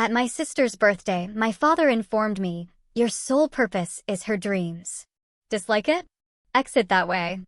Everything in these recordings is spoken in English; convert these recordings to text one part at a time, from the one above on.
At my sister's birthday, my father informed me, "Your sole purpose is her dreams." Dislike it? Exit that way.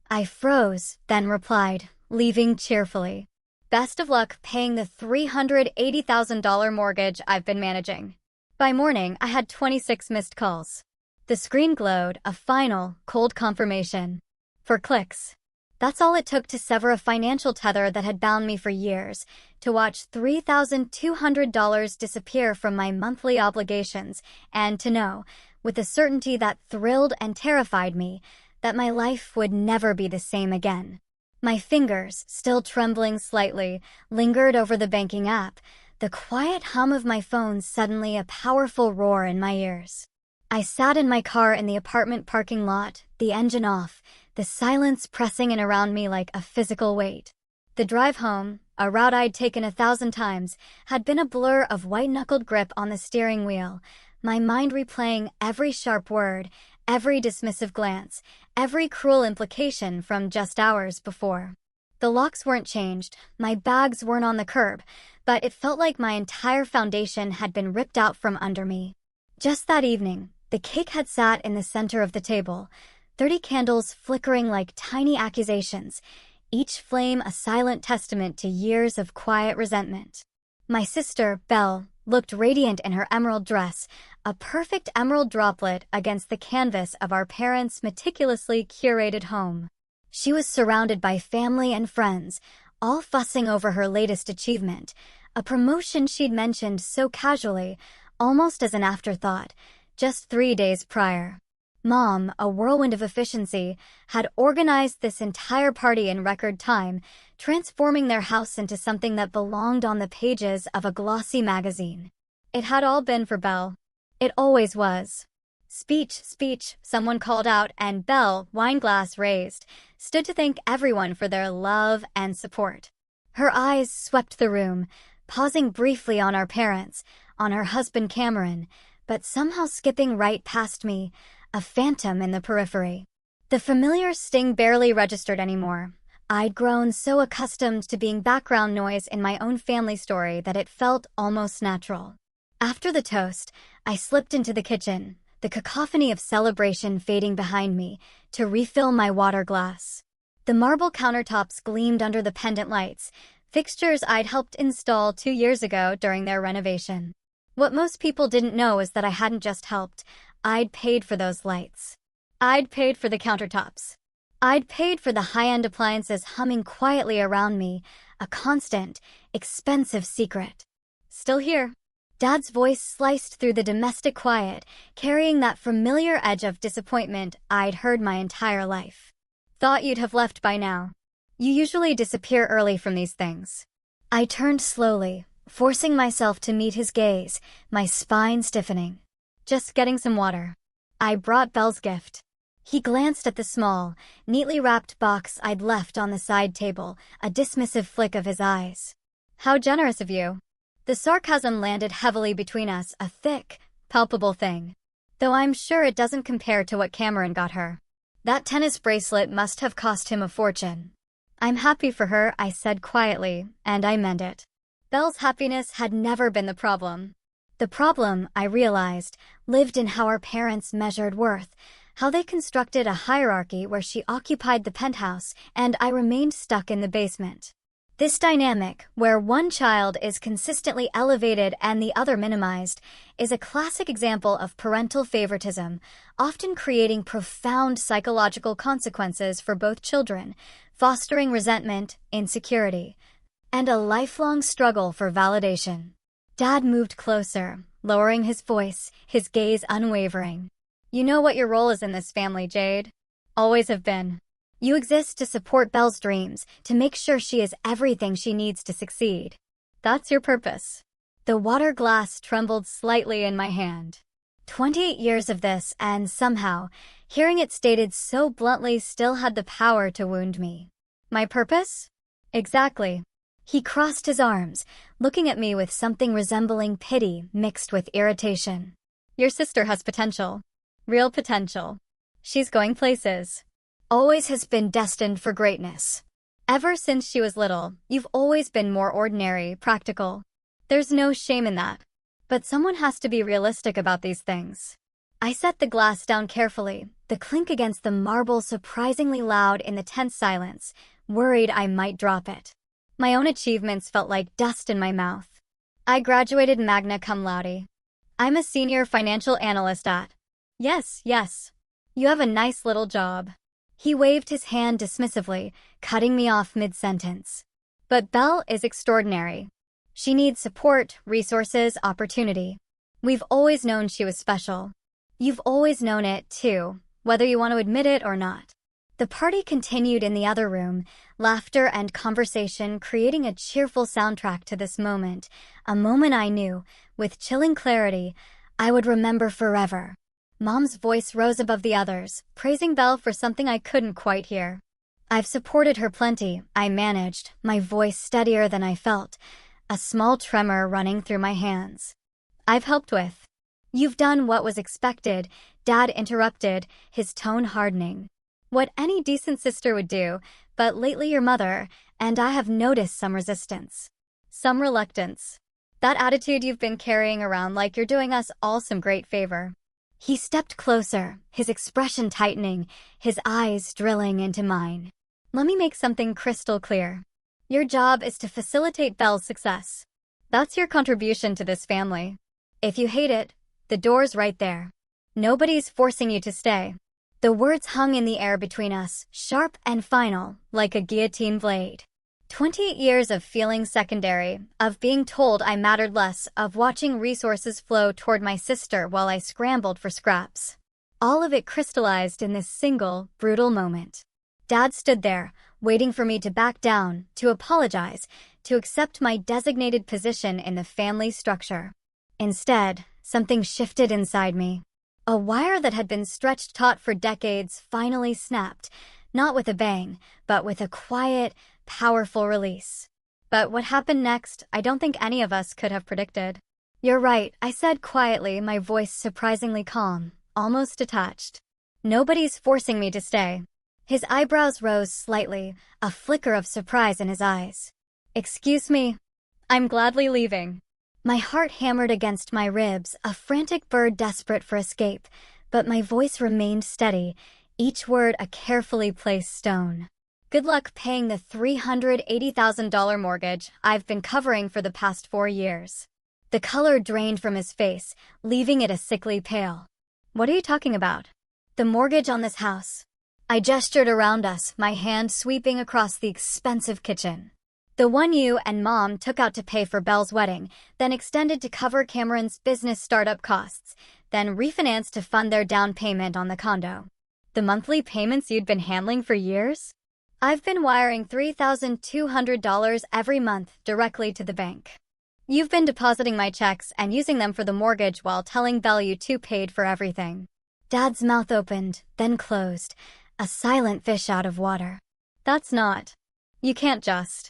I froze, then replied, leaving cheerfully. Best of luck paying the $380,000 mortgage I've been managing. By morning, I had 26 missed calls. The screen glowed, a final, cold confirmation. 4 clicks. That's all it took to sever a financial tether that had bound me for years, to watch $3,200 disappear from my monthly obligations, and to know, with a certainty that thrilled and terrified me, that my life would never be the same again. My fingers, still trembling slightly, lingered over the banking app, the quiet hum of my phone suddenly a powerful roar in my ears. I sat in my car in the apartment parking lot, the engine off, the silence pressing in around me like a physical weight. The drive home, a route I'd taken 1,000 times, had been a blur of white-knuckled grip on the steering wheel, my mind replaying every sharp word, every dismissive glance, every cruel implication from just hours before. The locks weren't changed, my bags weren't on the curb, but it felt like my entire foundation had been ripped out from under me. Just that evening, the cake had sat in the center of the table, 30 candles flickering like tiny accusations, each flame a silent testament to years of quiet resentment. My sister, Belle, looked radiant in her emerald dress, a perfect emerald droplet against the canvas of our parents' meticulously curated home. She was surrounded by family and friends, all fussing over her latest achievement, a promotion she'd mentioned so casually, almost as an afterthought, just 3 days prior. Mom, a whirlwind of efficiency, had organized this entire party in record time, transforming their house into something that belonged on the pages of a glossy magazine. It had all been for Belle. It always was. Speech, speech, someone called out, and Belle, wineglass raised, stood to thank everyone for their love and support. Her eyes swept the room, pausing briefly on our parents, on her husband Cameron, but somehow skipping right past me, a phantom in the periphery. The familiar sting barely registered anymore. I'd grown so accustomed to being background noise in my own family story that it felt almost natural. After the toast, I slipped into the kitchen, the cacophony of celebration fading behind me, to refill my water glass. The marble countertops gleamed under the pendant lights, fixtures I'd helped install 2 years ago during their renovation. What most people didn't know is that I hadn't just helped, I'd paid for those lights. I'd paid for the countertops. I'd paid for the high-end appliances humming quietly around me, a constant, expensive secret. Still here. Dad's voice sliced through the domestic quiet, carrying that familiar edge of disappointment I'd heard my entire life. Thought you'd have left by now. You usually disappear early from these things. I turned slowly, forcing myself to meet his gaze, my spine stiffening. Just getting some water. I brought Belle's gift. He glanced at the small, neatly wrapped box I'd left on the side table, a dismissive flick of his eyes. How generous of you. The sarcasm landed heavily between us, a thick, palpable thing. Though I'm sure it doesn't compare to what Cameron got her. That tennis bracelet must have cost him a fortune. I'm happy for her, I said quietly, and I meant it. Belle's happiness had never been the problem. The problem, I realized, lived in how our parents measured worth, how they constructed a hierarchy where she occupied the penthouse and I remained stuck in the basement. This dynamic, where one child is consistently elevated and the other minimized, is a classic example of parental favoritism, often creating profound psychological consequences for both children, fostering resentment, insecurity, and a lifelong struggle for validation. Dad moved closer, lowering his voice, his gaze unwavering. You know what your role is in this family, Jade. Always have been. You exist to support Belle's dreams, to make sure she is everything she needs to succeed. That's your purpose. The water glass trembled slightly in my hand. 28 years of this, and somehow, hearing it stated so bluntly still had the power to wound me. My purpose? Exactly. He crossed his arms, looking at me with something resembling pity mixed with irritation. Your sister has potential. Real potential. She's going places. Always has been destined for greatness. Ever since she was little, you've always been more ordinary, practical. There's no shame in that. But someone has to be realistic about these things. I set the glass down carefully, the clink against the marble surprisingly loud in the tense silence, worried I might drop it. My own achievements felt like dust in my mouth. I graduated magna cum laude. I'm a senior financial analyst at. Yes, yes. You have a nice little job. He waved his hand dismissively, cutting me off mid-sentence. But Belle is extraordinary. She needs support, resources, opportunity. We've always known she was special. You've always known it, too, whether you want to admit it or not. The party continued in the other room, laughter and conversation creating a cheerful soundtrack to this moment, a moment I knew, with chilling clarity, I would remember forever. Mom's voice rose above the others, praising Belle for something I couldn't quite hear. I've supported her plenty, I managed, my voice steadier than I felt, a small tremor running through my hands. I've helped with. You've done what was expected, Dad interrupted, his tone hardening. What any decent sister would do, but lately your mother, and I have noticed some resistance. Some reluctance. That attitude you've been carrying around like you're doing us all some great favor. He stepped closer, his expression tightening, his eyes drilling into mine. Let me make something crystal clear. Your job is to facilitate Belle's success. That's your contribution to this family. If you hate it, the door's right there. Nobody's forcing you to stay. The words hung in the air between us, sharp and final, like a guillotine blade. 28 years of feeling secondary, of being told I mattered less, of watching resources flow toward my sister while I scrambled for scraps. All of it crystallized in this single, brutal moment. Dad stood there, waiting for me to back down, to apologize, to accept my designated position in the family structure. Instead, something shifted inside me. A wire that had been stretched taut for decades finally snapped, not with a bang, but with a quiet, powerful release. But what happened next, I don't think any of us could have predicted. You're right, I said quietly, my voice surprisingly calm, almost detached. Nobody's forcing me to stay. His eyebrows rose slightly, a flicker of surprise in his eyes. Excuse me. I'm gladly leaving. My heart hammered against my ribs, a frantic bird desperate for escape, but my voice remained steady, each word a carefully placed stone. Good luck paying the $380,000 mortgage I've been covering for the past 4 years. The color drained from his face, leaving it a sickly pale. What are you talking about? The mortgage on this house. I gestured around us, my hand sweeping across the expensive kitchen. The one you and Mom took out to pay for Belle's wedding, then extended to cover Cameron's business startup costs, then refinanced to fund their down payment on the condo. The monthly payments you'd been handling for years? I've been wiring $3,200 every month directly to the bank. You've been depositing my checks and using them for the mortgage while telling Belle you two paid for everything. Dad's mouth opened, then closed, a silent fish out of water. That's not. You can't just.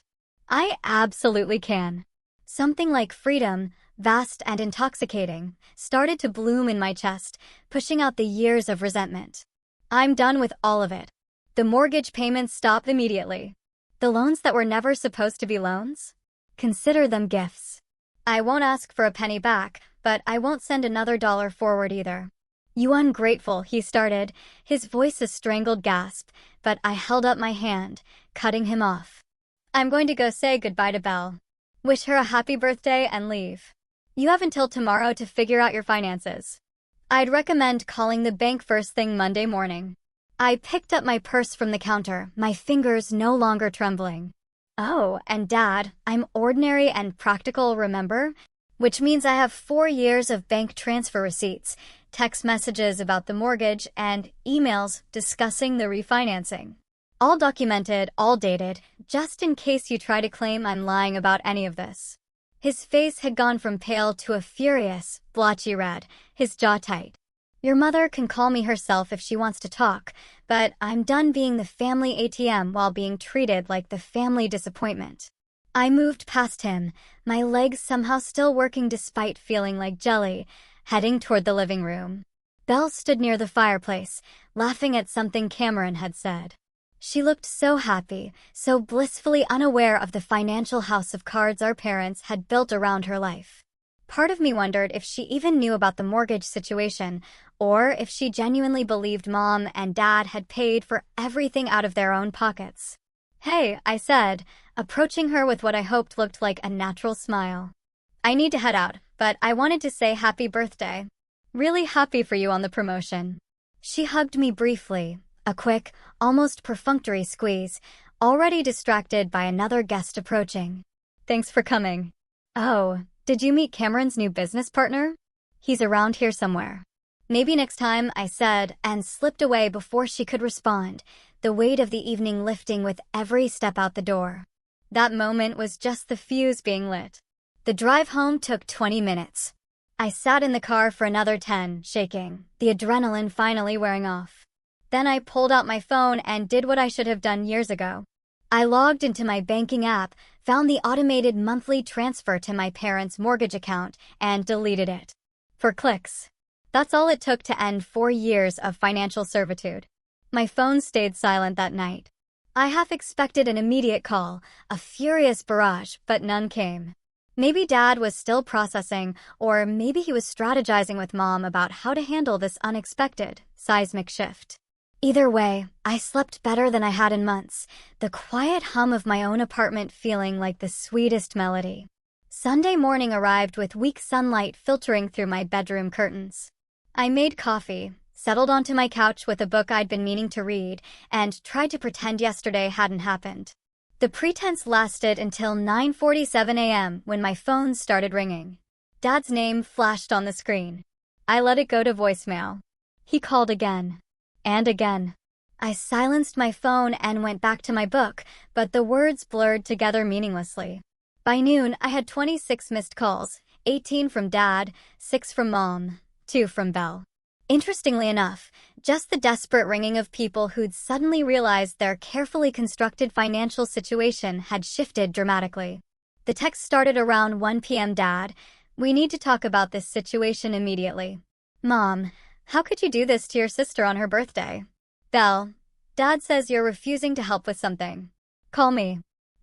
I absolutely can. Something like freedom, vast and intoxicating, started to bloom in my chest, pushing out the years of resentment. I'm done with all of it. The mortgage payments stop immediately. The loans that were never supposed to be loans? Consider them gifts. I won't ask for a penny back, but I won't send another dollar forward either. You ungrateful, he started, his voice a strangled gasp, but I held up my hand, cutting him off. I'm going to go say goodbye to Belle. Wish her a happy birthday and leave. You have until tomorrow to figure out your finances. I'd recommend calling the bank first thing Monday morning. I picked up my purse from the counter, my fingers no longer trembling. Oh, and Dad, I'm ordinary and practical, remember? Which means I have 4 years of bank transfer receipts, text messages about the mortgage, and emails discussing the refinancing. All documented, all dated, just in case you try to claim I'm lying about any of this. His face had gone from pale to a furious, blotchy red, his jaw tight. Your mother can call me herself if she wants to talk, but I'm done being the family ATM while being treated like the family disappointment. I moved past him, my legs somehow still working despite feeling like jelly, heading toward the living room. Belle stood near the fireplace, laughing at something Cameron had said. She looked so happy, so blissfully unaware of the financial house of cards our parents had built around her life. Part of me wondered if she even knew about the mortgage situation, or if she genuinely believed Mom and Dad had paid for everything out of their own pockets. "Hey," I said, approaching her with what I hoped looked like a natural smile. "I need to head out, but I wanted to say happy birthday. Really happy for you on the promotion." She hugged me briefly, a quick, almost perfunctory squeeze, already distracted by another guest approaching. "Thanks for coming." "Oh, did you meet Cameron's new business partner?" "He's around here somewhere." "Maybe next time," I said, and slipped away before she could respond, the weight of the evening lifting with every step out the door. That moment was just the fuse being lit. The drive home took 20 minutes. I sat in the car for another 10, shaking, the adrenaline finally wearing off. Then I pulled out my phone and did what I should have done years ago. I logged into my banking app, found the automated monthly transfer to my parents' mortgage account, and deleted it. For clicks. That's all it took to end 4 years of financial servitude. My phone stayed silent that night. I half expected an immediate call, a furious barrage, but none came. Maybe Dad was still processing, or maybe he was strategizing with Mom about how to handle this unexpected, seismic shift. Either way, I slept better than I had in months, the quiet hum of my own apartment feeling like the sweetest melody. Sunday morning arrived with weak sunlight filtering through my bedroom curtains. I made coffee, settled onto my couch with a book I'd been meaning to read, and tried to pretend yesterday hadn't happened. The pretense lasted until 9:47 a.m. when my phone started ringing. Dad's name flashed on the screen. I let it go to voicemail. He called again. And again. I silenced my phone and went back to my book, but the words blurred together meaninglessly. By noon, I had 26 missed calls, 18 from Dad, 6 from Mom, 2 from Belle. Interestingly enough, just the desperate ringing of people who'd suddenly realized their carefully constructed financial situation had shifted dramatically. The text started around 1 p.m. Dad, "We need to talk about this situation immediately." Mom, "How could you do this to your sister on her birthday?" Belle, "Dad says you're refusing to help with something. Call me."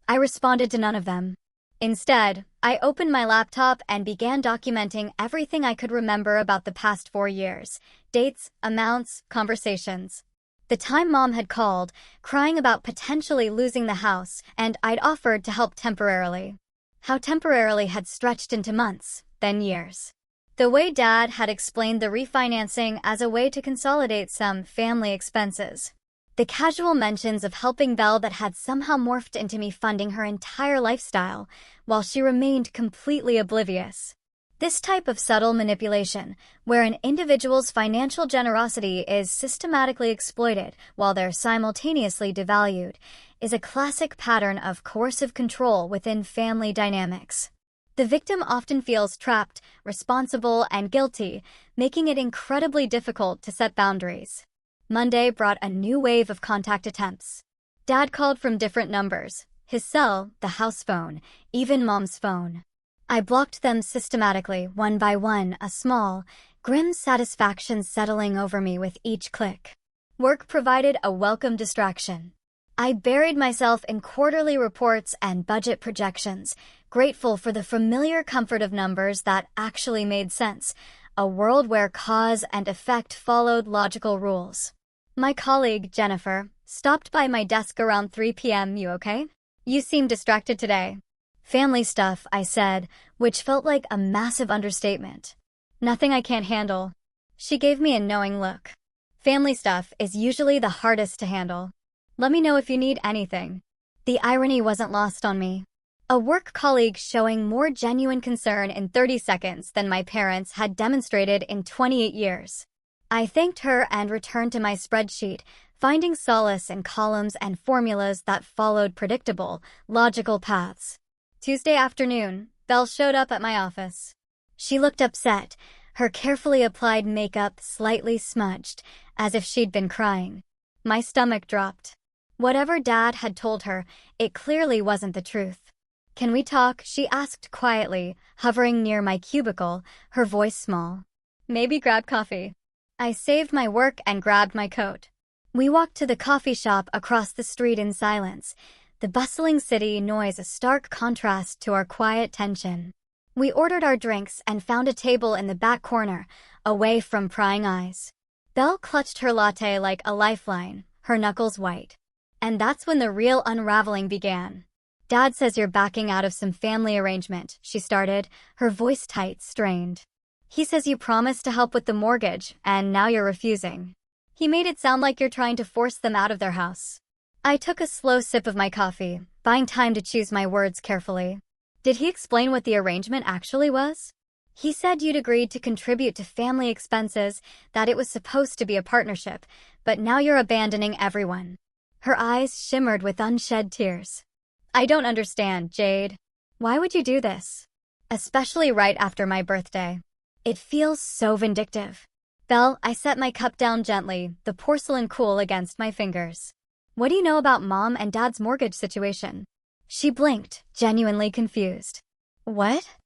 I responded to none of them. Instead, I opened my laptop and began documenting everything I could remember about the past 4 years. Dates, amounts, conversations. The time Mom had called, crying about potentially losing the house, and I'd offered to help temporarily. How temporarily had stretched into months, then years. The way Dad had explained the refinancing as a way to consolidate some family expenses. The casual mentions of helping Belle that had somehow morphed into me funding her entire lifestyle, while she remained completely oblivious. This type of subtle manipulation, where an individual's financial generosity is systematically exploited while they're simultaneously devalued, is a classic pattern of coercive control within family dynamics. The victim often feels trapped, responsible, and guilty, making it incredibly difficult to set boundaries. Monday brought a new wave of contact attempts. Dad called from different numbers, his cell, the house phone, even Mom's phone. I blocked them systematically, one by one, a small, grim satisfaction settling over me with each click. Work provided a welcome distraction. I buried myself in quarterly reports and budget projections, grateful for the familiar comfort of numbers that actually made sense, a world where cause and effect followed logical rules. My colleague, Jennifer, stopped by my desk around 3 p.m. "You okay? You seem distracted today." "Family stuff," I said, which felt like a massive understatement. "Nothing I can't handle." She gave me a knowing look. Family stuff is usually the hardest to handle. Let me know if you need anything. The irony wasn't lost on me. A work colleague showing more genuine concern in 30 seconds than my parents had demonstrated in 28 years. I thanked her and returned to my spreadsheet, finding solace in columns and formulas that followed predictable, logical paths. Tuesday afternoon, Belle showed up at my office. She looked upset, her carefully applied makeup slightly smudged, as if she'd been crying. My stomach dropped. Whatever Dad had told her, it clearly wasn't the truth. "Can we talk?" she asked quietly, hovering near my cubicle, her voice small. "Maybe grab coffee." I saved my work and grabbed my coat. We walked to the coffee shop across the street in silence, the bustling city noise a stark contrast to our quiet tension. We ordered our drinks and found a table in the back corner, away from prying eyes. Belle clutched her latte like a lifeline, her knuckles white. And that's when the real unraveling began. Dad says you're backing out of some family arrangement, she started, her voice tight, strained. He says you promised to help with the mortgage, and now you're refusing. He made it sound like you're trying to force them out of their house. I took a slow sip of my coffee, buying time to choose my words carefully. Did he explain what the arrangement actually was? He said you'd agreed to contribute to family expenses, that it was supposed to be a partnership, but now you're abandoning everyone. Her eyes shimmered with unshed tears. I don't understand, Jade. Why would you do this? Especially right after my birthday. It feels so vindictive. Belle, I set my cup down gently, the porcelain cool against my fingers. What do you know about Mom and Dad's mortgage situation? She blinked, genuinely confused. What?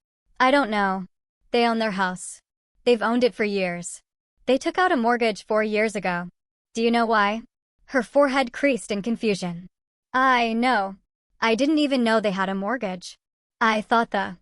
I don't know. They own their house. They've owned it for years. They took out a mortgage 4 years ago. Do you know why? Her forehead creased in confusion. I know. I didn't even know they had a mortgage. I thought the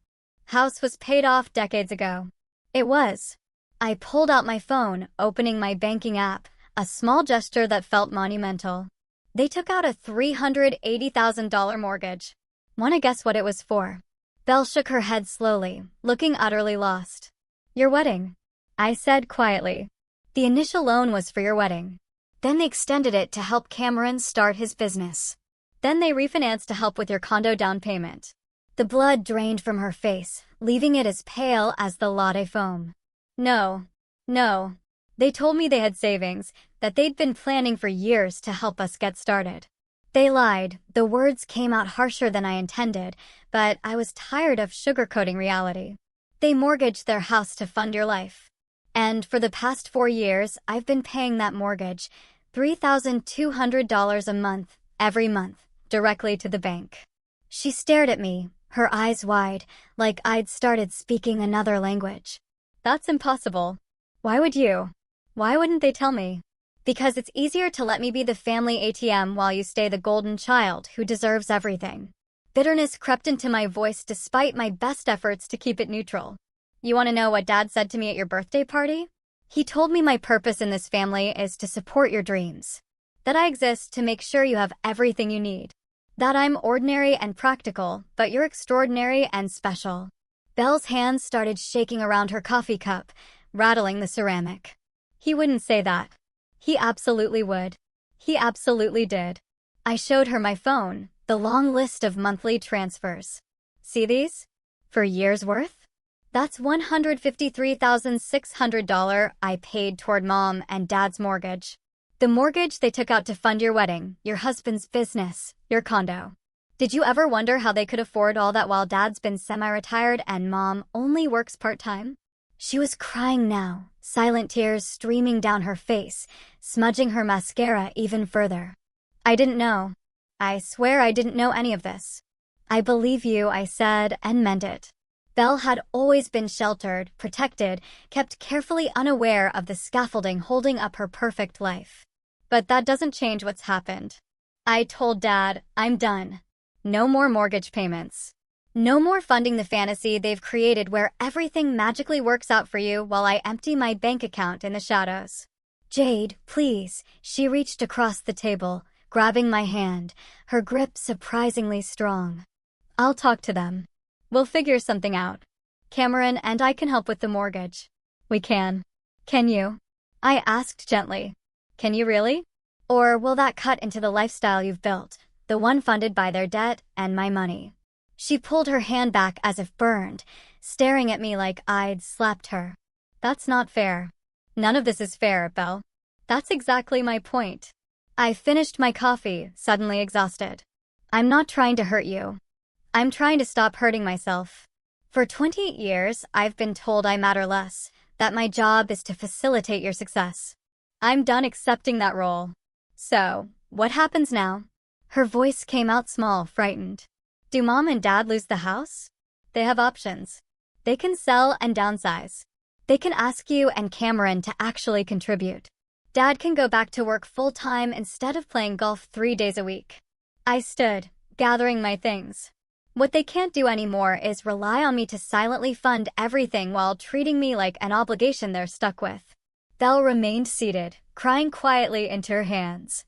house was paid off decades ago. It was. I pulled out my phone, opening my banking app, a small gesture that felt monumental. They took out a $380,000 mortgage. Wanna guess what it was for? Belle shook her head slowly, looking utterly lost. Your wedding, I said quietly. The initial loan was for your wedding. Then they extended it to help Cameron start his business. Then they refinanced to help with your condo down payment. The blood drained from her face, leaving it as pale as the latte foam. No. They told me they had savings, that they'd been planning for years to help us get started. They lied. The words came out harsher than I intended, but I was tired of sugarcoating reality. They mortgaged their house to fund your life. And for the past 4 years, I've been paying that mortgage, $3,200 a month, every month, directly to the bank. She stared at me, her eyes wide, like I'd started speaking another language. That's impossible. Why would you? Why wouldn't they tell me? Because it's easier to let me be the family ATM while you stay the golden child who deserves everything. Bitterness crept into my voice despite my best efforts to keep it neutral. You want to know what Dad said to me at your birthday party? He told me my purpose in this family is to support your dreams. That I exist to make sure you have everything you need. That I'm ordinary and practical, but you're extraordinary and special. Belle's hands started shaking around her coffee cup, rattling the ceramic. He wouldn't say that. He absolutely would. He absolutely did. I showed her my phone, the long list of monthly transfers. See these? For years' worth? That's $153,600 I paid toward Mom and Dad's mortgage. The mortgage they took out to fund your wedding, your husband's business, your condo. Did you ever wonder how they could afford all that while Dad's been semi-retired and Mom only works part-time? She was crying now, silent tears streaming down her face, smudging her mascara even further. I didn't know. I swear I didn't know any of this. I believe you, I said, and meant it. Belle had always been sheltered, protected, kept carefully unaware of the scaffolding holding up her perfect life. But that doesn't change what's happened. I told Dad, I'm done. No more mortgage payments. No more funding the fantasy they've created where everything magically works out for you while I empty my bank account in the shadows. Jade, please. She reached across the table, grabbing my hand, her grip surprisingly strong. I'll talk to them. We'll figure something out. Cameron and I can help with the mortgage. We can. Can you? I asked gently. Can you really? Or will that cut into the lifestyle you've built, the one funded by their debt and my money? She pulled her hand back as if burned, staring at me like I'd slapped her. That's not fair. None of this is fair, Belle. That's exactly my point. I finished my coffee, suddenly exhausted. I'm not trying to hurt you. I'm trying to stop hurting myself. For 28 years, I've been told I matter less, that my job is to facilitate your success. I'm done accepting that role. So, what happens now? Her voice came out small, frightened. Do Mom and Dad lose the house? They have options. They can sell and downsize. They can ask you and Cameron to actually contribute. Dad can go back to work full-time instead of playing golf 3 days a week. I stood, gathering my things. What they can't do anymore is rely on me to silently fund everything while treating me like an obligation they're stuck with. Belle remained seated, crying quietly into her hands.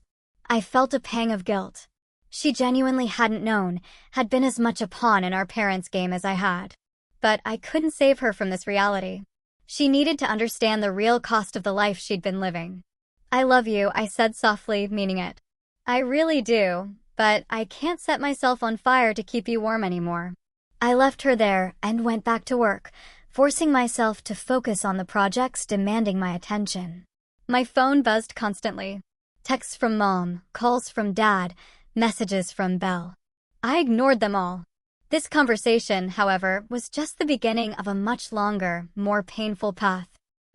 I felt a pang of guilt. She genuinely hadn't known, had been as much a pawn in our parents' game as I had. But I couldn't save her from this reality. She needed to understand the real cost of the life she'd been living. I love you, I said softly, meaning it. I really do, but I can't set myself on fire to keep you warm anymore. I left her there and went back to work, forcing myself to focus on the projects demanding my attention. My phone buzzed constantly. Texts from Mom, calls from Dad, messages from Belle. I ignored them all. This conversation, however, was just the beginning of a much longer, more painful path.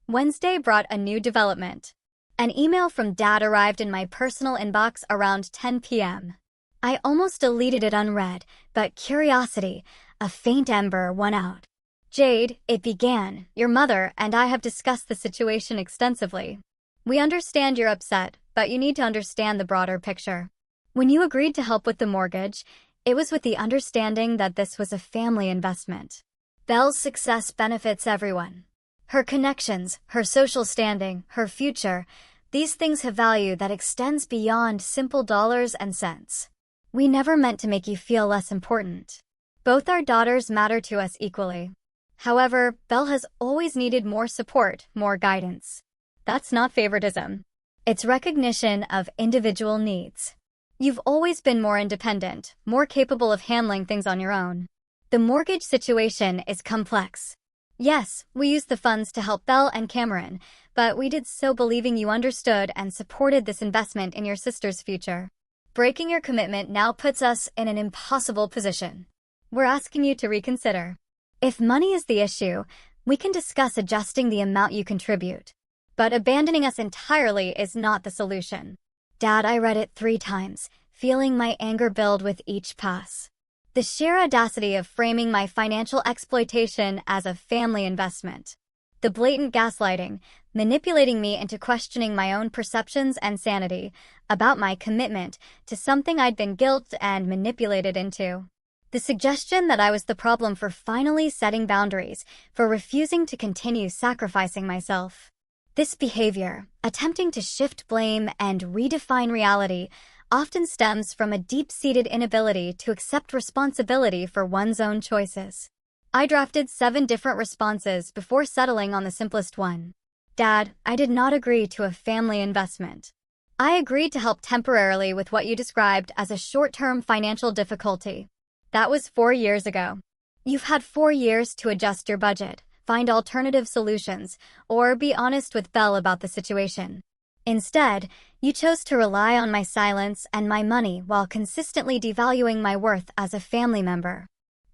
Wednesday brought a new development. An email from Dad arrived in my personal inbox around 10 p.m. I almost deleted it unread, but curiosity, a faint ember, won out. Jade, it began, your mother and I have discussed the situation extensively. We understand you're upset, but you need to understand the broader picture. When you agreed to help with the mortgage, it was with the understanding that this was a family investment. Belle's success benefits everyone. Her connections, her social standing, her future, these things have value that extends beyond simple dollars and cents. We never meant to make you feel less important. Both our daughters matter to us equally. However, Belle has always needed more support, more guidance. That's not favoritism. It's recognition of individual needs. You've always been more independent, more capable of handling things on your own. The mortgage situation is complex. Yes, we used the funds to help Belle and Cameron, but we did so believing you understood and supported this investment in your sister's future. Breaking your commitment now puts us in an impossible position. We're asking you to reconsider. If money is the issue, we can discuss adjusting the amount you contribute. But abandoning us entirely is not the solution. Dad, I read it 3 times, feeling my anger build with each pass. The sheer audacity of framing my financial exploitation as a family investment. The blatant gaslighting, manipulating me into questioning my own perceptions and sanity about my commitment to something I'd been guilted and manipulated into. The suggestion that I was the problem for finally setting boundaries, for refusing to continue sacrificing myself. This behavior, attempting to shift blame and redefine reality, often stems from a deep-seated inability to accept responsibility for one's own choices. I drafted 7 different responses before settling on the simplest one. Dad, I did not agree to a family investment. I agreed to help temporarily with what you described as a short-term financial difficulty. That was 4 years ago. You've had 4 years to adjust your budget, find alternative solutions, or be honest with Belle about the situation. Instead, you chose to rely on my silence and my money while consistently devaluing my worth as a family member.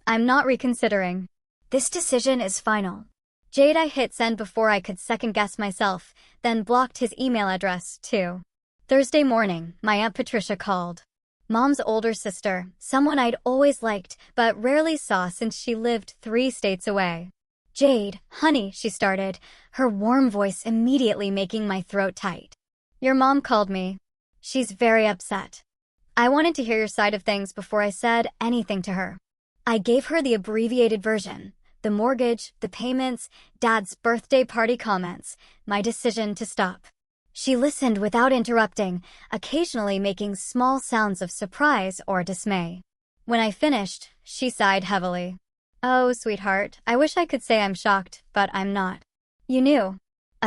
I'm not reconsidering. This decision is final. Jade, I hit send before I could second-guess myself, then blocked his email address, too. Thursday morning, my Aunt Patricia called. Mom's older sister, someone I'd always liked but rarely saw since she lived 3 states away. Jade, honey, she started, her warm voice immediately making my throat tight. Your mom called me. She's very upset. I wanted to hear your side of things before I said anything to her. I gave her the abbreviated version, the mortgage, the payments, Dad's birthday party comments, my decision to stop. She listened without interrupting, occasionally making small sounds of surprise or dismay. When I finished, she sighed heavily. Oh, sweetheart, I wish I could say I'm shocked, but I'm not. You knew.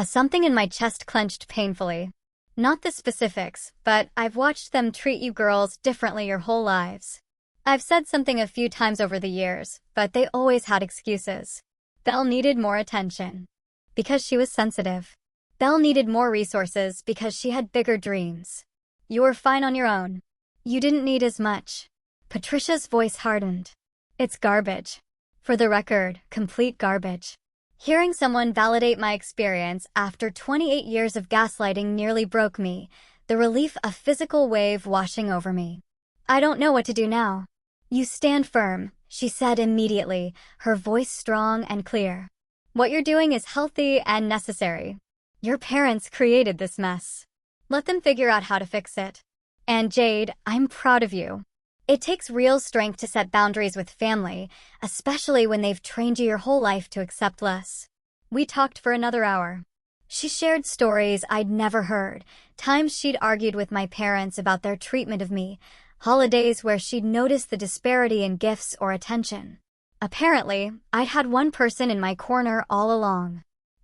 Something in my chest clenched painfully. Not the specifics, but I've watched them treat you girls differently your whole lives. I've said something a few times over the years, but they always had excuses. Belle needed more attention. Because she was sensitive. Belle needed more resources because she had bigger dreams. You were fine on your own. You didn't need as much. Patricia's voice hardened. It's garbage. For the record, complete garbage. Hearing someone validate my experience after 28 years of gaslighting nearly broke me, the relief a physical wave washing over me. I don't know what to do now. You stand firm, she said immediately, her voice strong and clear. What you're doing is healthy and necessary. Your parents created this mess. Let them figure out how to fix it. And Jade, I'm proud of you. It takes real strength to set boundaries with family, especially when they've trained you your whole life to accept less. We talked for another hour. She shared stories I'd never heard, times she'd argued with my parents about their treatment of me, holidays where she'd noticed the disparity in gifts or attention. Apparently, I'd had one person in my corner all along.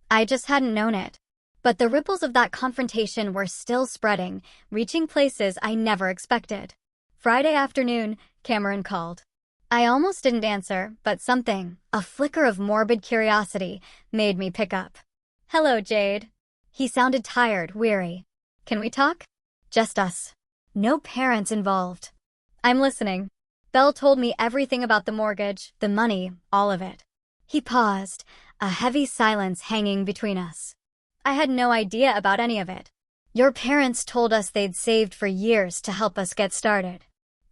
I just hadn't known it. But the ripples of that confrontation were still spreading, reaching places I never expected. Friday afternoon, Cameron called. I almost didn't answer, but something, a flicker of morbid curiosity, made me pick up. Hello, Jade. He sounded tired, weary. Can we talk? Just us. No parents involved. I'm listening. Belle told me everything about the mortgage, the money, all of it. He paused, a heavy silence hanging between us. I had no idea about any of it. Your parents told us they'd saved for years to help us get started.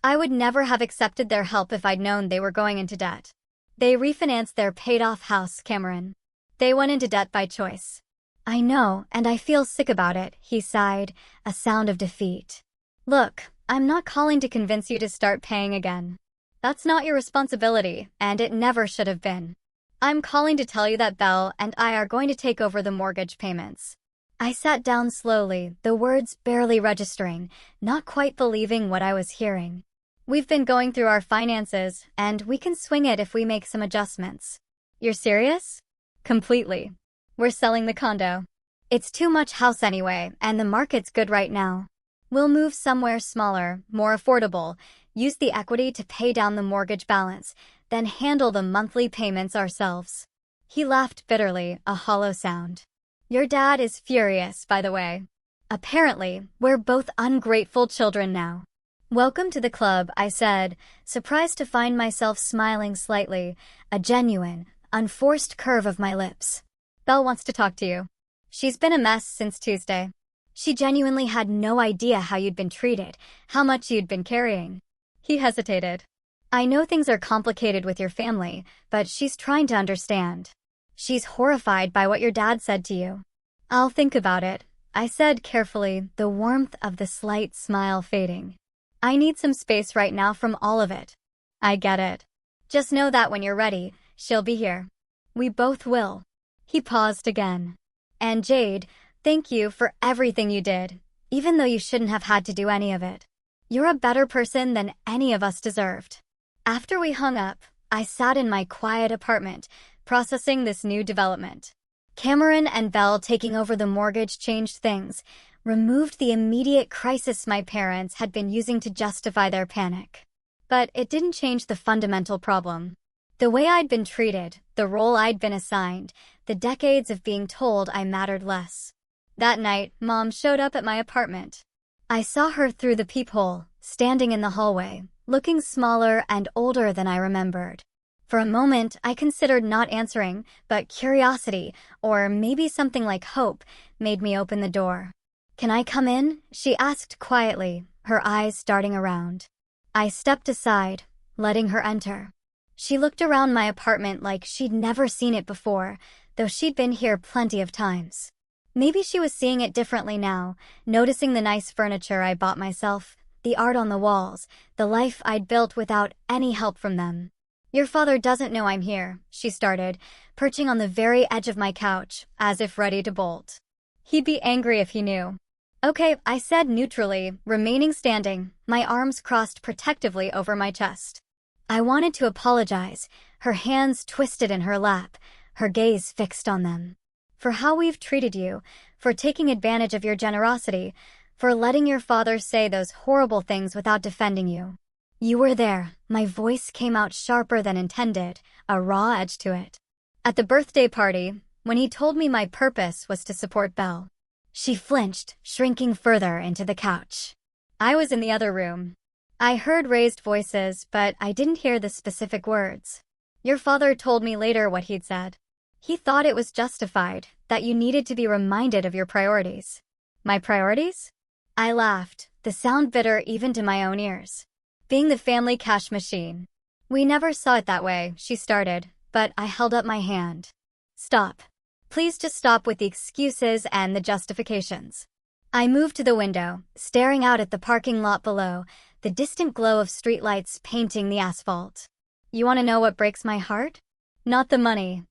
I would never have accepted their help if I'd known they were going into debt. They refinanced their paid-off house, Cameron. They went into debt by choice. I know, and I feel sick about it, he sighed, a sound of defeat. Look, I'm not calling to convince you to start paying again. That's not your responsibility, and it never should have been. I'm calling to tell you that Belle and I are going to take over the mortgage payments. I sat down slowly, the words barely registering, not quite believing what I was hearing. We've been going through our finances, and we can swing it if we make some adjustments. You're serious? Completely. We're selling the condo. It's too much house anyway, and the market's good right now. We'll move somewhere smaller, more affordable, use the equity to pay down the mortgage balance, then handle the monthly payments ourselves. He laughed bitterly, a hollow sound. Your dad is furious, by the way. Apparently, we're both ungrateful children now. Welcome to the club, I said, surprised to find myself smiling slightly, a genuine, unforced curve of my lips. Belle wants to talk to you. She's been a mess since Tuesday. She genuinely had no idea how you'd been treated, how much you'd been carrying. He hesitated. I know things are complicated with your family, but she's trying to understand. She's horrified by what your dad said to you. I'll think about it, I said carefully, the warmth of the slight smile fading. I need some space right now from all of it. I get it. Just know that when you're ready, she'll be here. We both will. He paused again. And Jade, thank you for everything you did, even though you shouldn't have had to do any of it. You're a better person than any of us deserved. After we hung up, I sat in my quiet apartment, processing this new development. Cameron and Belle taking over the mortgage changed things, removed the immediate crisis my parents had been using to justify their panic. But it didn't change the fundamental problem. The way I'd been treated, the role I'd been assigned, the decades of being told I mattered less. That night, Mom showed up at my apartment. I saw her through the peephole, standing in the hallway, looking smaller and older than I remembered. For a moment, I considered not answering, but curiosity, or maybe something like hope, made me open the door. Can I come in? She asked quietly, her eyes darting around. I stepped aside, letting her enter. She looked around my apartment like she'd never seen it before, though she'd been here plenty of times. Maybe she was seeing it differently now, noticing the nice furniture I bought myself, the art on the walls, the life I'd built without any help from them. Your father doesn't know I'm here, she started, perching on the very edge of my couch, as if ready to bolt. He'd be angry if he knew. Okay, I said neutrally, remaining standing, my arms crossed protectively over my chest. I wanted to apologize, her hands twisted in her lap, her gaze fixed on them. For how we've treated you, for taking advantage of your generosity, for letting your father say those horrible things without defending you. You were there, my voice came out sharper than intended, a raw edge to it. At the birthday party, when he told me my purpose was to support Belle. She flinched, shrinking further into the couch. I was in the other room. I heard raised voices, but I didn't hear the specific words. Your father told me later what he'd said. He thought it was justified, that you needed to be reminded of your priorities. My priorities? I laughed, the sound bitter even to my own ears. Being the family cash machine. We never saw it that way, she started, but I held up my hand. Stop. Please just stop with the excuses and the justifications. I moved to the window, staring out at the parking lot below, the distant glow of streetlights painting the asphalt. You want to know what breaks my heart? Not the money.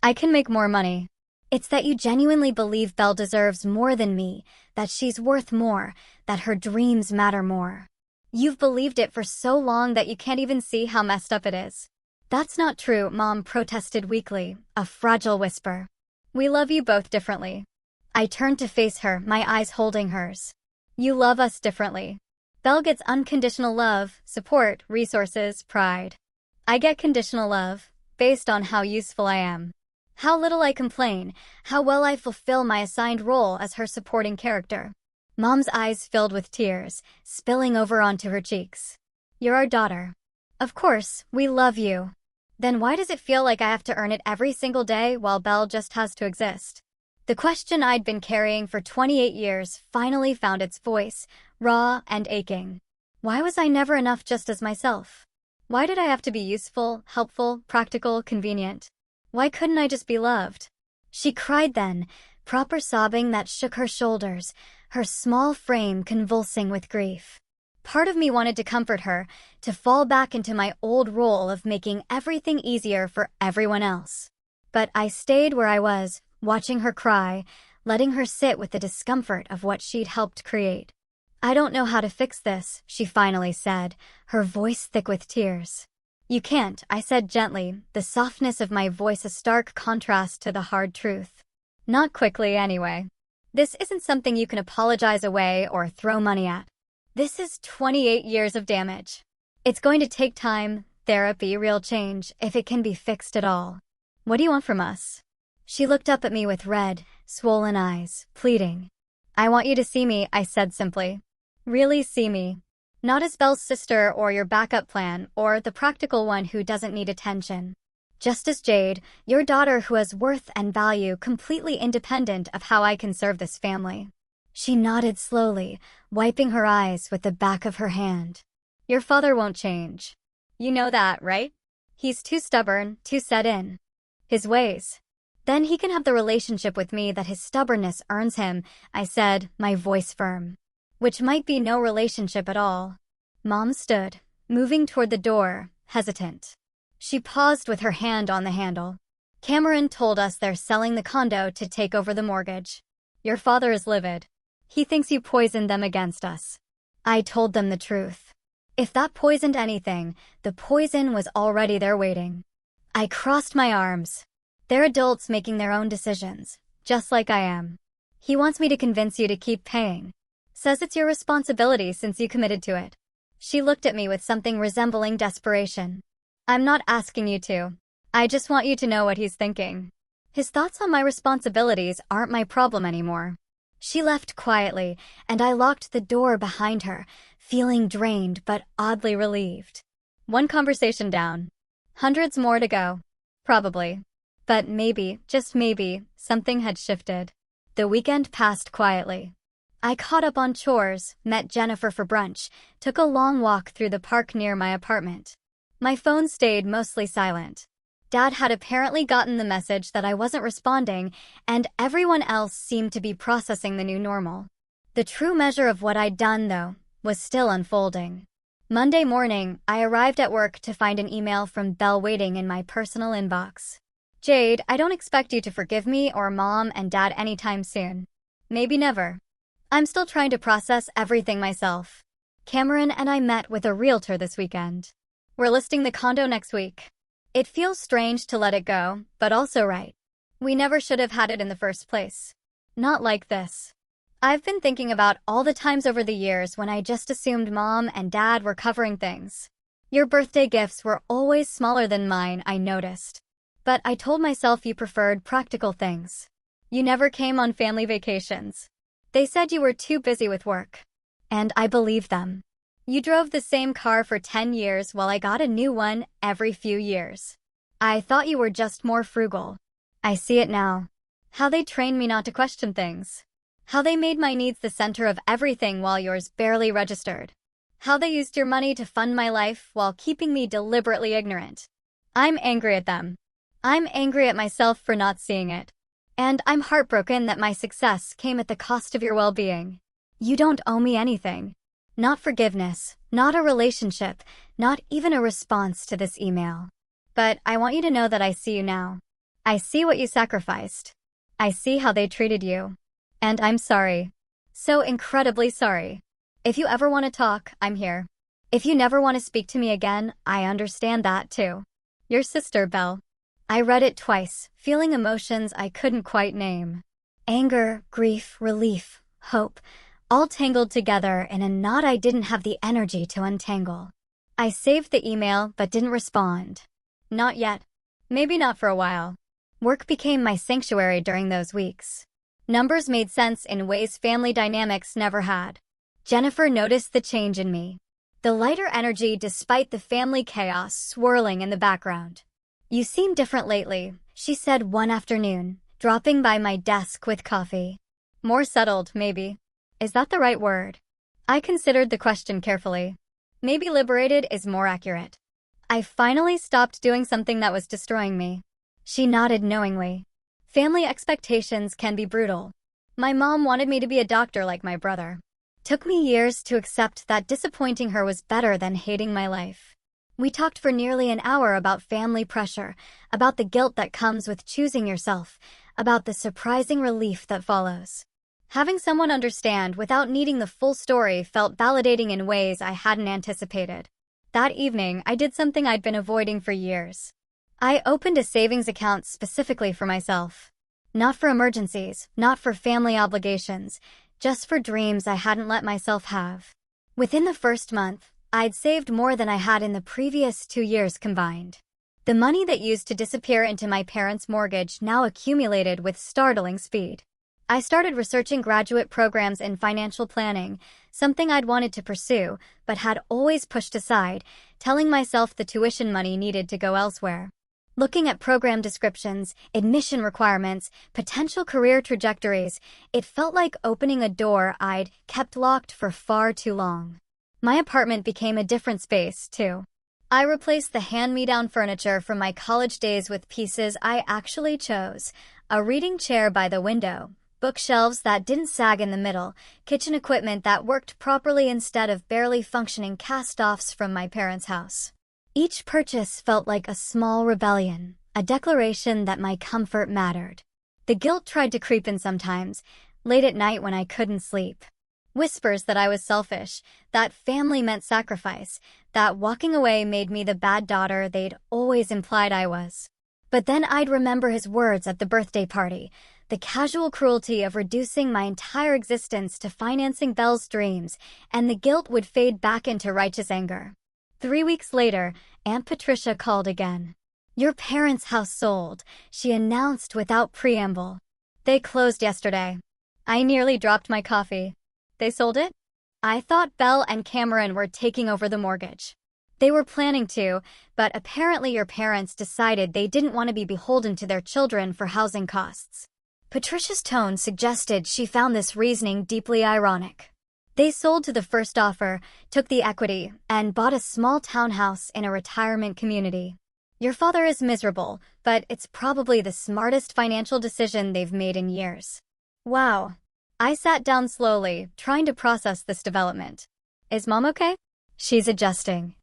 I can make more money. It's that you genuinely believe Belle deserves more than me, that she's worth more, that her dreams matter more. You've believed it for so long that you can't even see how messed up it is. That's not true, Mom protested weakly, a fragile whisper. We love you both differently. I turned to face her, my eyes holding hers. You love us differently. Belle gets unconditional love, support, resources, pride. I get conditional love, based on how useful I am. How little I complain, how well I fulfill my assigned role as her supporting character. Mom's eyes filled with tears, spilling over onto her cheeks. You're our daughter. Of course, we love you. Then why does it feel like I have to earn it every single day while Belle just has to exist? The question I'd been carrying for 28 years finally found its voice, raw and aching. Why was I never enough just as myself? Why did I have to be useful, helpful, practical, convenient? Why couldn't I just be loved? She cried then, proper sobbing that shook her shoulders, her small frame convulsing with grief. Part of me wanted to comfort her, to fall back into my old role of making everything easier for everyone else. But I stayed where I was, watching her cry, letting her sit with the discomfort of what she'd helped create. I don't know how to fix this, she finally said, her voice thick with tears. You can't, I said gently, the softness of my voice a stark contrast to the hard truth. Not quickly, anyway. This isn't something you can apologize away or throw money at. This is 28 years of damage. It's going to take time, therapy, real change, if it can be fixed at all. What do you want from us? She looked up at me with red, swollen eyes, pleading. I want you to see me, I said simply. Really see me. Not as Belle's sister or your backup plan or the practical one who doesn't need attention. Just as Jade, your daughter who has worth and value completely independent of how I can serve this family. She nodded slowly, wiping her eyes with the back of her hand. Your father won't change. You know that, right? He's too stubborn, too set in his ways. Then he can have the relationship with me that his stubbornness earns him, I said, my voice firm. Which might be no relationship at all. Mom stood, moving toward the door, hesitant. She paused with her hand on the handle. Cameron told us they're selling the condo to take over the mortgage. Your father is livid. He thinks you poisoned them against us. I told them the truth. If that poisoned anything, the poison was already there waiting. I crossed my arms. They're adults making their own decisions, just like I am. He wants me to convince you to keep paying. Says it's your responsibility since you committed to it. She looked at me with something resembling desperation. I'm not asking you to. I just want you to know what he's thinking. His thoughts on my responsibilities aren't my problem anymore. She left quietly, and I locked the door behind her, feeling drained but oddly relieved. One conversation down. Hundreds more to go. Probably. But maybe, just maybe, something had shifted. The weekend passed quietly. I caught up on chores, met Jennifer for brunch, took a long walk through the park near my apartment. My phone stayed mostly silent. Dad had apparently gotten the message that I wasn't responding, and everyone else seemed to be processing the new normal. The true measure of what I'd done, though, was still unfolding. Monday morning, I arrived at work to find an email from Belle waiting in my personal inbox. Jade, I don't expect you to forgive me or Mom and Dad anytime soon. Maybe never. I'm still trying to process everything myself. Cameron and I met with a realtor this weekend. We're listing the condo next week. It feels strange to let it go, but also right. We never should have had it in the first place. Not like this. I've been thinking about all the times over the years when I just assumed Mom and Dad were covering things. Your birthday gifts were always smaller than mine, I noticed. But I told myself you preferred practical things. You never came on family vacations. They said you were too busy with work. And I believed them. You drove the same car for 10 years while I got a new one every few years. I thought you were just more frugal. I see it now. How they trained me not to question things. How they made my needs the center of everything while yours barely registered. How they used your money to fund my life while keeping me deliberately ignorant. I'm angry at them. I'm angry at myself for not seeing it. And I'm heartbroken that my success came at the cost of your well-being. You don't owe me anything. Not forgiveness, not a relationship, not even a response to this email. But I want you to know that I see you now. I see what you sacrificed. I see how they treated you. And I'm sorry. So incredibly sorry. If you ever want to talk, I'm here. If you never want to speak to me again, I understand that too. Your sister, Belle. I read it twice, feeling emotions I couldn't quite name. Anger, grief, relief, hope, all tangled together in a knot I didn't have the energy to untangle. I saved the email but didn't respond. Not yet. Maybe not for a while. Work became my sanctuary during those weeks. Numbers made sense in ways family dynamics never had. Jennifer noticed the change in me. The lighter energy despite the family chaos swirling in the background. You seem different lately, she said one afternoon, dropping by my desk with coffee. More settled, maybe. Is that the right word? I considered the question carefully. Maybe liberated is more accurate. I finally stopped doing something that was destroying me. She nodded knowingly. Family expectations can be brutal. My mom wanted me to be a doctor like my brother. Took me years to accept that disappointing her was better than hating my life. We talked for nearly an hour about family pressure, about the guilt that comes with choosing yourself, about the surprising relief that follows. Having someone understand without needing the full story felt validating in ways I hadn't anticipated. That evening, I did something I'd been avoiding for years. I opened a savings account specifically for myself. Not for emergencies, not for family obligations, just for dreams I hadn't let myself have. Within the first month, I'd saved more than I had in the previous 2 years combined. The money that used to disappear into my parents' mortgage now accumulated with startling speed. I started researching graduate programs in financial planning, something I'd wanted to pursue, but had always pushed aside, telling myself the tuition money needed to go elsewhere. Looking at program descriptions, admission requirements, potential career trajectories, it felt like opening a door I'd kept locked for far too long. My apartment became a different space, too. I replaced the hand-me-down furniture from my college days with pieces I actually chose: a reading chair by the window, bookshelves that didn't sag in the middle, kitchen equipment that worked properly instead of barely functioning cast-offs from my parents' house. Each purchase felt like a small rebellion, a declaration that my comfort mattered. The guilt tried to creep in sometimes, late at night when I couldn't sleep. Whispers that I was selfish, that family meant sacrifice, that walking away made me the bad daughter they'd always implied I was. But then I'd remember his words at the birthday party, the casual cruelty of reducing my entire existence to financing Belle's dreams, and the guilt would fade back into righteous anger. 3 weeks later, Aunt Patricia called again. "Your parents' house sold," she announced without preamble. "They closed yesterday." I nearly dropped my coffee. They sold it? I thought Belle and Cameron were taking over the mortgage. They were planning to, but apparently your parents decided they didn't want to be beholden to their children for housing costs. Patricia's tone suggested she found this reasoning deeply ironic. They sold to the first offer, took the equity, and bought a small townhouse in a retirement community. Your father is miserable, but it's probably the smartest financial decision they've made in years. Wow. I sat down slowly, trying to process this development. Is Mom okay? She's adjusting.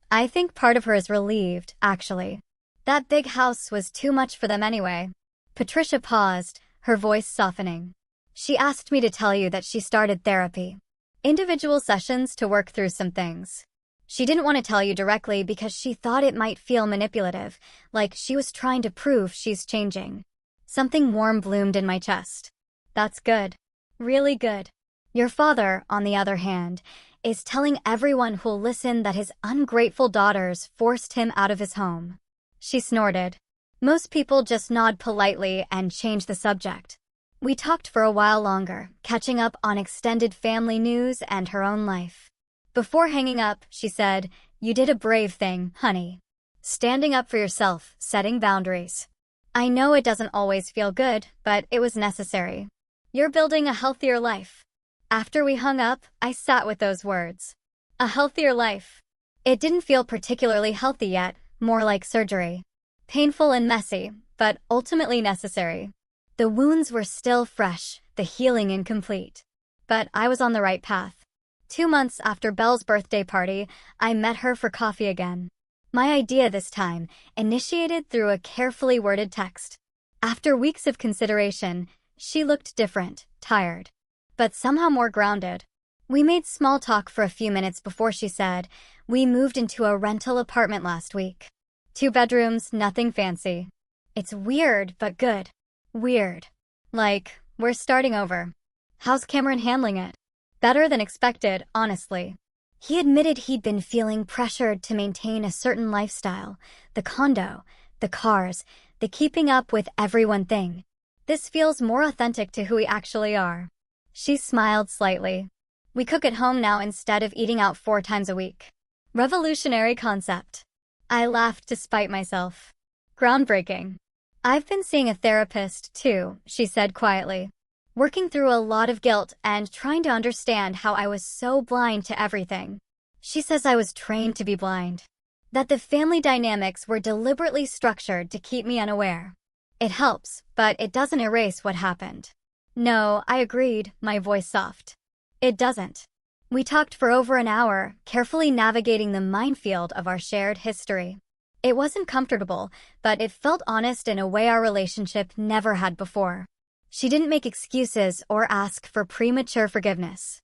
I think part of her is relieved, actually. That big house was too much for them anyway. Patricia paused, her voice softening. She asked me to tell you that she started therapy. Individual sessions to work through some things. She didn't want to tell you directly because she thought it might feel manipulative, like she was trying to prove she's changing. Something warm bloomed in my chest. That's good. Really good. Your father, on the other hand, is telling everyone who'll listen that his ungrateful daughters forced him out of his home. She snorted. Most people just nod politely and change the subject. We talked for a while longer, catching up on extended family news and her own life. Before hanging up, she said, "You did a brave thing, honey. Standing up for yourself, setting boundaries. I know it doesn't always feel good, but it was necessary. You're building a healthier life." After we hung up, I sat with those words. A healthier life. It didn't feel particularly healthy yet, more like surgery. Painful and messy, but ultimately necessary. The wounds were still fresh, the healing incomplete. But I was on the right path. 2 months after Belle's birthday party, I met her for coffee again. My idea this time, initiated through a carefully worded text. After weeks of consideration, she looked different, tired, but somehow more grounded. We made small talk for a few minutes before she said, "We moved into a rental apartment last week. 2 bedrooms, nothing fancy. It's weird, but good. Weird. Like, we're starting over. How's Cameron handling it?" Better than expected, honestly. He admitted he'd been feeling pressured to maintain a certain lifestyle, the condo, the cars, the keeping up with everyone thing. This feels more authentic to who we actually are. She smiled slightly. We cook at home now instead of eating out 4 times a week. Revolutionary concept. I laughed to spite myself. Groundbreaking. I've been seeing a therapist too, she said quietly. Working through a lot of guilt and trying to understand how I was so blind to everything. She says I was trained to be blind. That the family dynamics were deliberately structured to keep me unaware. It helps, but it doesn't erase what happened. No, I agreed, my voice soft. It doesn't. We talked for over an hour, carefully navigating the minefield of our shared history. It wasn't comfortable, but it felt honest in a way our relationship never had before. She didn't make excuses or ask for premature forgiveness.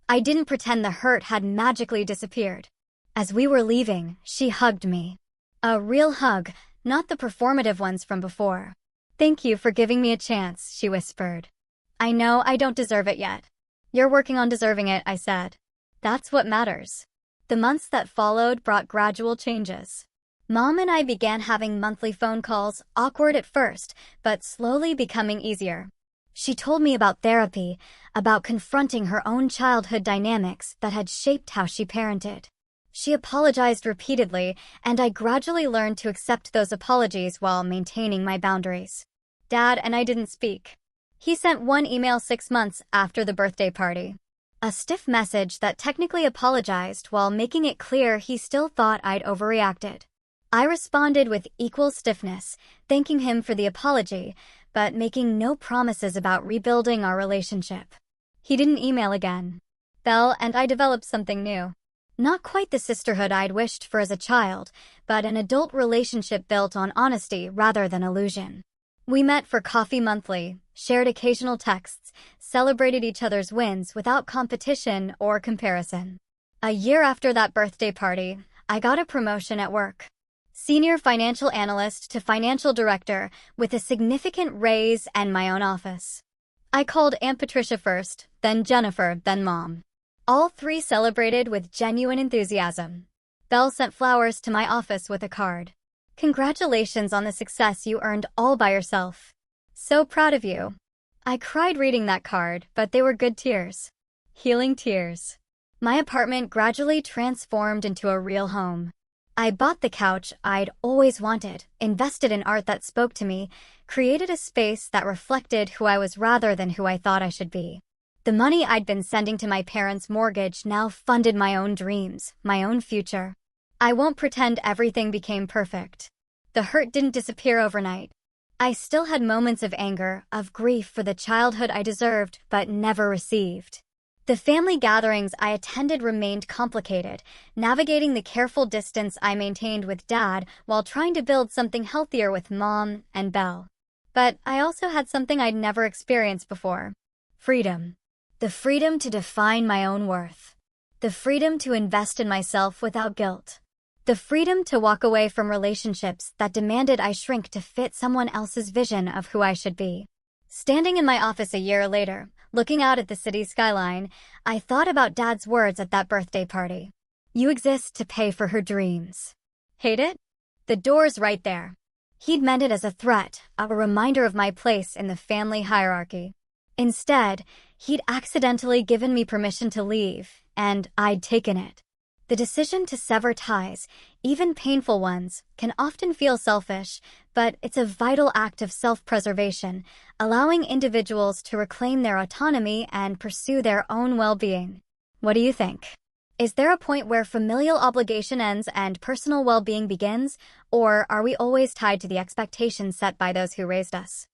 I didn't pretend the hurt had magically disappeared. As we were leaving, she hugged me. A real hug, not the performative ones from before. "Thank you for giving me a chance," she whispered. "I know I don't deserve it yet." "You're working on deserving it," I said. "That's what matters." The months that followed brought gradual changes. Mom and I began having monthly phone calls, awkward at first, but slowly becoming easier. She told me about therapy, about confronting her own childhood dynamics that had shaped how she parented. She apologized repeatedly, and I gradually learned to accept those apologies while maintaining my boundaries. Dad and I didn't speak. He sent one email 6 months after the birthday party. A stiff message that technically apologized while making it clear he still thought I'd overreacted. I responded with equal stiffness, thanking him for the apology, but making no promises about rebuilding our relationship. He didn't email again. Belle and I developed something new. Not quite the sisterhood I'd wished for as a child, but an adult relationship built on honesty rather than illusion. We met for coffee monthly, shared occasional texts, celebrated each other's wins without competition or comparison. A year after that birthday party, I got a promotion at work. Senior financial analyst to financial director with a significant raise and my own office. I called Aunt Patricia first, then Jennifer, then Mom. All 3 celebrated with genuine enthusiasm. Belle sent flowers to my office with a card. "Congratulations on the success you earned all by yourself. So proud of you." I cried reading that card, but they were good tears. Healing tears. My apartment gradually transformed into a real home. I bought the couch I'd always wanted, invested in art that spoke to me, created a space that reflected who I was rather than who I thought I should be. The money I'd been sending to my parents' mortgage now funded my own dreams, my own future. I won't pretend everything became perfect. The hurt didn't disappear overnight. I still had moments of anger, of grief for the childhood I deserved but never received. The family gatherings I attended remained complicated, navigating the careful distance I maintained with Dad while trying to build something healthier with Mom and Belle. But I also had something I'd never experienced before. Freedom. The freedom to define my own worth. The freedom to invest in myself without guilt. The freedom to walk away from relationships that demanded I shrink to fit someone else's vision of who I should be. Standing in my office a year later, looking out at the city's skyline, I thought about Dad's words at that birthday party. "You exist to pay for her dreams." Hate it? The door's right there. He'd meant it as a threat, a reminder of my place in the family hierarchy. Instead, he'd accidentally given me permission to leave, and I'd taken it. The decision to sever ties, even painful ones, can often feel selfish, but it's a vital act of self-preservation, allowing individuals to reclaim their autonomy and pursue their own well-being. What do you think? Is there a point where familial obligation ends and personal well-being begins, or are we always tied to the expectations set by those who raised us?